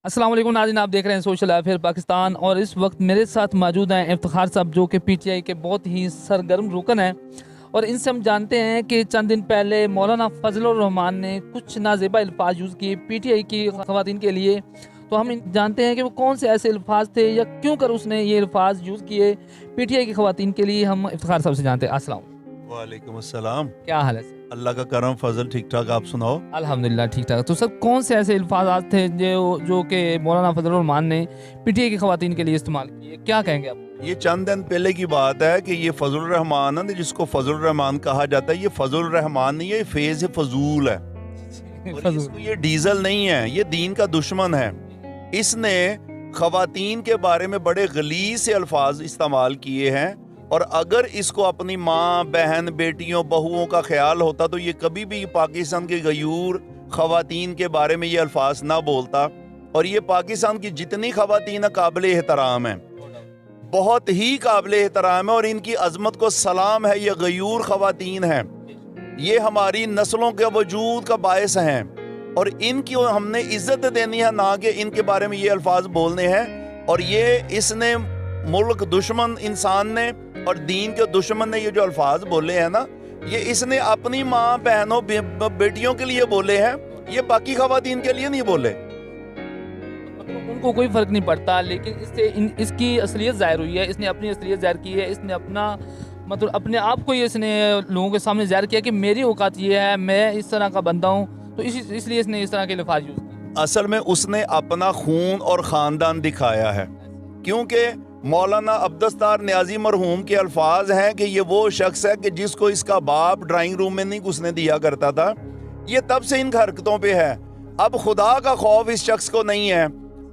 अस्सलाम वालेकुम नाज़रीन, आप देख रहे हैं सोशल अफेयर पाकिस्तान और इस वक्त मेरे साथ मौजूद हैं इफ्तिखार साहब जो कि पीटीआई के बहुत ही सरगर्म रुकन हैं। और इनसे हम जानते हैं कि चंद दिन पहले मौलाना फजलुर रहमान ने कुछ नाज़ेबा अल्फाज यूज़ किए पीटीआई की ख़वातीन के लिए। तो हम जानते हैं कि वो कौन से ऐसे अल्फाज थे या क्यों कर उसने ये अल्फाज यूज़ किए पीटीआई की ख़वातीन के लिए। हम इफ्तिखार साहब से जानते हैं। अस्सलाम वालेकुम अस्सलाम। क्या हाल है सर? अल्लाह का करम फजल, ठीक ठाक, आप सुनाओ। अल्हम्दुलिल्लाह ठीक ठाक। तो सर कौन से ऐसे अल्फाज थे जो कि मौलाना फजलुर रहमान ने पीटीआई की ख़वातीन के लिए इस्तेमाल किए, क्या कहेंगे आप? ये चंद दिन पहले की बात है कि ये फजलुर रहमान है, जिसको फजलुर रहमान कहा जाता है, ये फजलुर रहमान नहीं है, ये फेज फजूल है। और इसको ये डीजल नहीं है, ये दीन का दुश्मन है। इसने ख़वातीन के बारे में बड़े गलीज से अल्फाज इस्तेमाल किए हैं, और अगर इसको अपनी माँ, बहन, बेटियों, बहुओं का ख्याल होता तो ये कभी भी पाकिस्तान के गयूर ख़वातीन के बारे में ये अल्फाज ना बोलता। और ये पाकिस्तान की जितनी ख़वातीन काबिल एहतराम हैं, बहुत ही काबिल एहतराम है, और इनकी अजमत को सलाम है। ये गयूर ख़वातीन हैं, ये हमारी नस्लों के वजूद का बायस हैं, और इनकी हमने इज्जत देनी है, ना कि इनके बारे में ये अल्फाज बोलने हैं। और ये इसने मुल्क दुश्मन इंसान ने और दीन के दुश्मन ने ये जो अल्फाज बोले हैं ना, ये इसने अपनी माँ, बहनों, बेटियों के लिए बोले हैं, ये बाकी ख़वातीन के लिए नहीं बोले। उनको कोई फ़र्क नहीं पड़ता, लेकिन इससे इसकी असलियत ज़ाहिर हुई है, इसने अपनी असलियत ज़ाहिर की है, इसने अपना मतलब अपने आप को ये इसने लोगों के सामने ज़ाहिर किया कि मेरी औकात ये है, मैं इस तरह का बंदा हूँ। तो इसलिए इसने इस तरह के अल्फाज यूज़ किए। असल में उसने अपना खून और ख़ानदान दिखाया है, क्योंकि मौलाना अब्दुस्तार न्याजी मरहूम के अल्फाज हैं कि ये वो शख्स है कि जिसको इसका बाप ड्राइंग रूम में नहीं घुसने दिया करता था। ये तब से इन हरकतों पे है। अब खुदा का खौफ इस शख्स को नहीं है।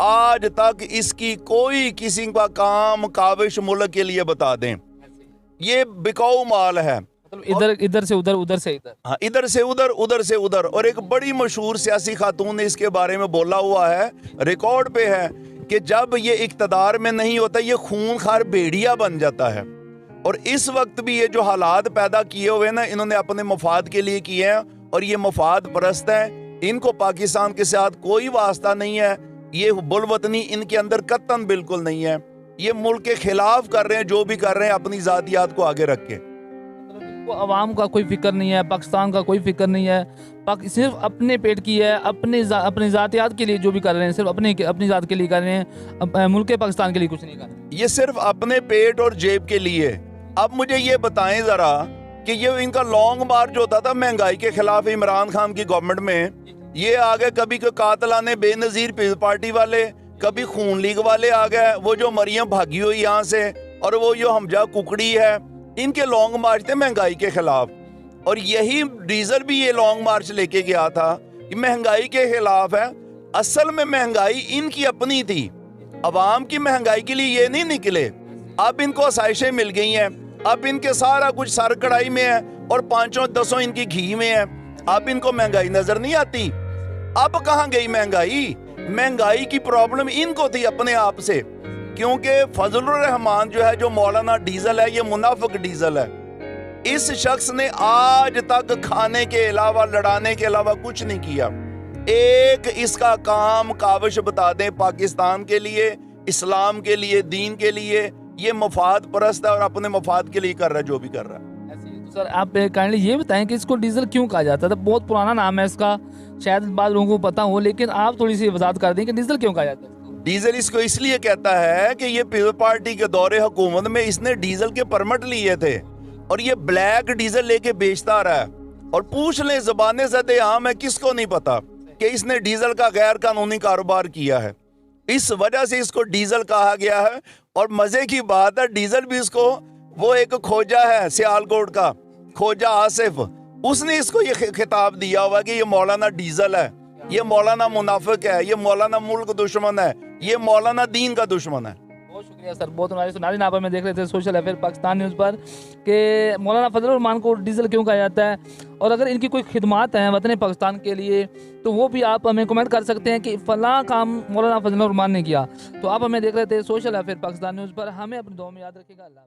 आज तक इसकी कोई किसी का काम काविश मुल्क के लिए बता दें, ये बिकाऊ माल है। मतलब इधर से उधर, उधर से इधर। हाँ, इधर से उधर, उधर से उधर। और एक बड़ी मशहूर सियासी खातून ने इसके बारे में बोला हुआ है, रिकॉर्ड पे है, कि जब ये इक़्तिदार में नहीं होता ये खूनखार भेड़िया बन जाता है। और इस वक्त भी ये जो हालात पैदा किए हुए ना, इन्होंने अपने मफाद के लिए किए हैं, और ये मफाद परस्त हैं। इनको पाकिस्तान के साथ कोई वास्ता नहीं है। ये बुलवतनी इनके अंदर कतन बिल्कुल नहीं है। ये मुल्क के खिलाफ कर रहे हैं, जो भी कर रहे हैं अपनी ज़ातियात को आगे रख के। अवाम का कोई फिक्र नहीं है, पाकिस्तान का कोई फिक्र नहीं है, सिर्फ अपने पेट की है, अपने ज़ातियात के लिए जो भी कर रहे हैं सिर्फ अपनी ज़ात के लिए कर रहे हैं, मुल्क पाकिस्तान के लिए कुछ नहीं कर रहे। ये सिर्फ अपने पेट और जेब के लिए। अब मुझे ये बताएं ज़रा कि ये इनका लॉन्ग मार्च होता था महंगाई के खिलाफ इमरान खान की गवर्नमेंट में, ये आ गए कभी कातलाने बेनज़ीर पीपल्स पार्टी वाले, कभी खून लीग वाले आ गए, वो जो मरियम भागी हुई यहाँ से, और वो जो हमजा कुकड़ी है, इनके लॉन्ग मार्च थे महंगाई के खिलाफ। और यही डीजल भी ये लॉन्ग मार्च लेके गया था कि महंगाई के खिलाफ है। असल में महंगाई इनकी अपनी थी, अवाम की महंगाई के लिए ये नहीं निकले। अब इनको आसाइशें मिल गई हैं, अब इनके सारा कुछ सर कढ़ाई में है, और 5-10 इनकी घी में है। अब इनको महंगाई नजर नहीं आती। अब कहाँ गई महंगाई? महंगाई की प्रॉब्लम इनको थी अपने आप से, क्योंकि फजलुर रहमान जो है, जो मौलाना डीजल है, ये मुनाफिक डीजल है। इस शख्स ने आज तक खाने के अलावा, लड़ाने के अलावा कुछ नहीं किया। एक इसका काम काविश बता दें पाकिस्तान के लिए, इस्लाम के लिए, दीन के लिए। ये मफाद परस्त है और अपने मफाद के लिए कर रहा है जो भी कर रहा है। तो सर आप काइंडली ये बताएं कि इसको डीजल क्यों कहा जाता था? बहुत पुराना नाम है इसका, शायद बाद लोगों को पता हो, लेकिन आप थोड़ी सी वजाहत कर दें कि डीजल क्यों कहा जाता है। डीजल इसको इसलिए कहता है कि ये पीपल्स पार्टी के दौरे हुकूमत में इसने डीजल के परमिट लिए थे, और ये ब्लैक डीजल लेके बेचता रहा है। और पूछ ले ज़बाने ज़दे आम है, किसको नहीं पता कि इसने डीजल का गैर कानूनी कारोबार किया है। इस वजह से इसको डीजल कहा गया है। और मजे की बात है, डीजल भी इसको, वो एक खोजा है सियालकोट का, खोजा आसिफ, उसने इसको ये खिताब दिया हुआ कि ये मौलाना डीजल है, ये मौलाना मुनाफिक है, ये मौलाना मुल्क दुश्मन है, ये मौलाना दीन का दुश्मन है। बहुत शुक्रिया सर, बहुत नाज़रीन आप हमें देख रहे थे सोशल अफेयर पाकिस्तान न्यूज़ पर कि मौलाना फजलुर रहमान को डीजल क्यों कहा जाता है, और अगर इनकी कोई खिदमात हैं वतन पाकिस्तान के लिए तो वो भी आप हमें कमेंट कर सकते हैं कि फ़लाँ काम मौलाना फजलुर रहमान ने किया। तो आप हमें देख रहे थे सोशल अफेयर पाकिस्तान न्यूज़ पर, हमें अपनी दुआ में याद रखिएगा। अल्लाह।